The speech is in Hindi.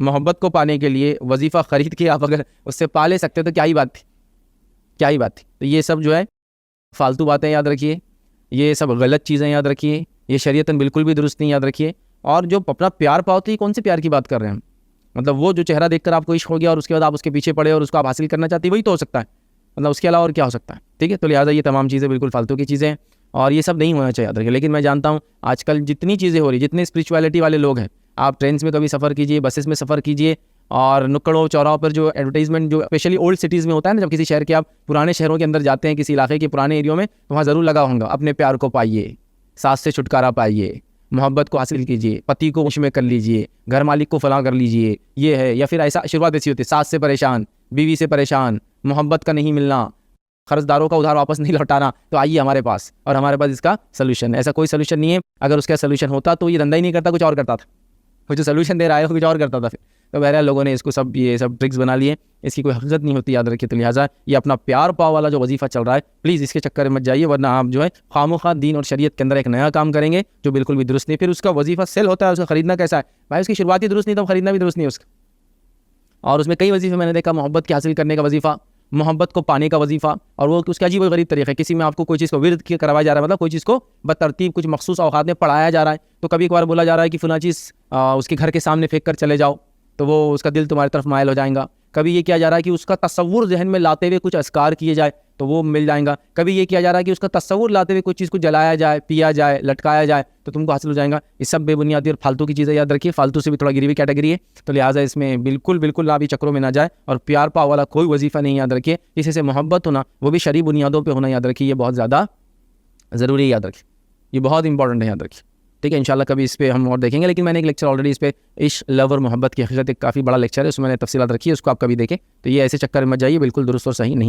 मोहब्बत को पाने के लिए वजीफ़ा ख़रीद के आप अगर उससे पा ले सकते तो क्या ही बात थी, क्या ही बात थी। तो ये सब जो है फालतू बातें याद रखिए, ये सब गलत चीज़ें याद रखिए, ये शरीयतन बिल्कुल भी दुरुस्त नहीं, याद रखिए। और जो अपना प्यार पाओ तो ये कौन से प्यार की बात कर रहे हैं हम? मतलब वो जो चेहरा देखकर आपको इश्क हो गया और उसके बाद आप उसके पीछे पड़े और उसको आप हासिल करना चाहते, वही तो हो सकता है, मतलब उसके अलावा और क्या हो सकता है? ठीक है, तो लिहाजा ये तमाम चीज़ें बिल्कुल फालतू की चीज़ें हैं और ये सब नहीं होना चाहिए, याद रखिए। लेकिन मैं जानता हूँ आजकल जितनी चीज़ें हो रही, जितने स्पिरिचुअलिटी वाले लोग हैं, आप ट्रेन में कभी सफ़र कीजिए, बसेस में सफ़र कीजिए, और नुक्कड़ों चौराहों पर जो एडवर्टाइजमेंट जो स्पेशली ओल्ड सिटीज़ में होता है ना, जब किसी शहर के आप पुराने शहरों के अंदर जाते हैं, किसी इलाके के पुराने एरियो में, तो वहाँ ज़रूर लगा होगा अपने प्यार को पाइए, सास से छुटकारा पाइए, मोहब्बत को हासिल कीजिए, पति को वश में कर लीजिए, घर मालिक को फलां कर लीजिए, ये है। या फिर ऐसा शुरुआत ऐसी होती है, सास से परेशान, बीवी से परेशान, मोहब्बत का नहीं मिलना, कर्जदारों का उधार वापस नहीं लौटाना, तो आइए हमारे पास, और हमारे पास इसका सोल्यूशन। ऐसा कोई सोल्यूशन नहीं है, अगर उसका सोल्यूशन होता तो ये धंधा ही नहीं करता, कुछ और करता था। वो जो सोल्यूशन दे रहा है वो कुछ और करता था फिर। तो बहरहाल लोगों ने इसको सब ये सब ट्रिक्स बना लिए, इसकी कोई हकीकत नहीं होती, याद रखिए। तो लिहाजा ये अपना प्यार पाव वाला जो वजीफ़ा चल रहा है, प्लीज़ इसके चक्कर में मत जाइए, वरना आप जो है खामोखा दीन और शरीयत के अंदर एक नया काम करेंगे जो बिल्कुल भी दुरुस्त नहीं। फिर उसका वजीफ़ा सेल होता है, उसका खरीदना कैसा है भाई, उसकी शुरुआत ही दुरुस्त नहीं तो खरीदना भी दुरुस्त नहीं उसका। और उसमें कई वजीफ़े मैंने देखा, मोहब्बत की हासिल करने का वजीफ़ा, मोहब्बत को पाने का वजीफ़ा, और वो उसका अजीब और गरीब तरीका है। किसी में आपको कोई चीज़ को विरद करवाया जा रहा है, मतलब कोई चीज़ को बतरतीब कुछ मखसूस औकात में पढ़ाया जा रहा है। तो कभी कभार बोला जा रहा है कि फलां चीज़ उसके घर के सामने फेंक कर चले जाओ, तो वो उसका दिल तुम्हारी तरफ मायल हो जाएगा। कभी ये किया जा रहा है कि उसका तस्वुर जहन में लाते हुए कुछ अस्कार किए जाए तो वो मिल जाएगा। कभी ये किया जा रहा है कि उसका तस्वुर लाते हुए कुछ चीज़ को जलाया जाए, पिया जाए, लटकाया जाए तो तुमको हासिल हो जाएगा। ये सब बेबुनियादी और फालतू की चीज़ें, याद रखिए। फालतू से भी थोड़ा गिरी हुई कैटेगरी है, तो लिहाजा इसमें बिल्कुल बिल्कुल आप ये चक्रों में ना जाए। और प्यार पाव वाला कोई वजीफ़ा नहीं, याद रखिए। किसी से मोहब्बत होना, वो भी शरई बुनियादों पर होना, याद रखिए। ये बहुत ज़्यादा ज़रूरी है, याद रखिए। ये बहुत इंपॉर्टेंट है, याद रखिए। ठीक है, इंशाल्लाह कभी इस पर हम और देखेंगे। लेकिन मैंने एक लेक्चर ऑलरेडी इस पर इश्क, लव और मोहब्बत की हकीकत, एक काफ़ी बड़ा लेक्चर है, उसमें मैंने तफसीलात रखी है, उसको आप कभी देखें। तो ये ऐसे चक्कर में मत जाइए, बिल्कुल दुरुस्त और सही नहीं है।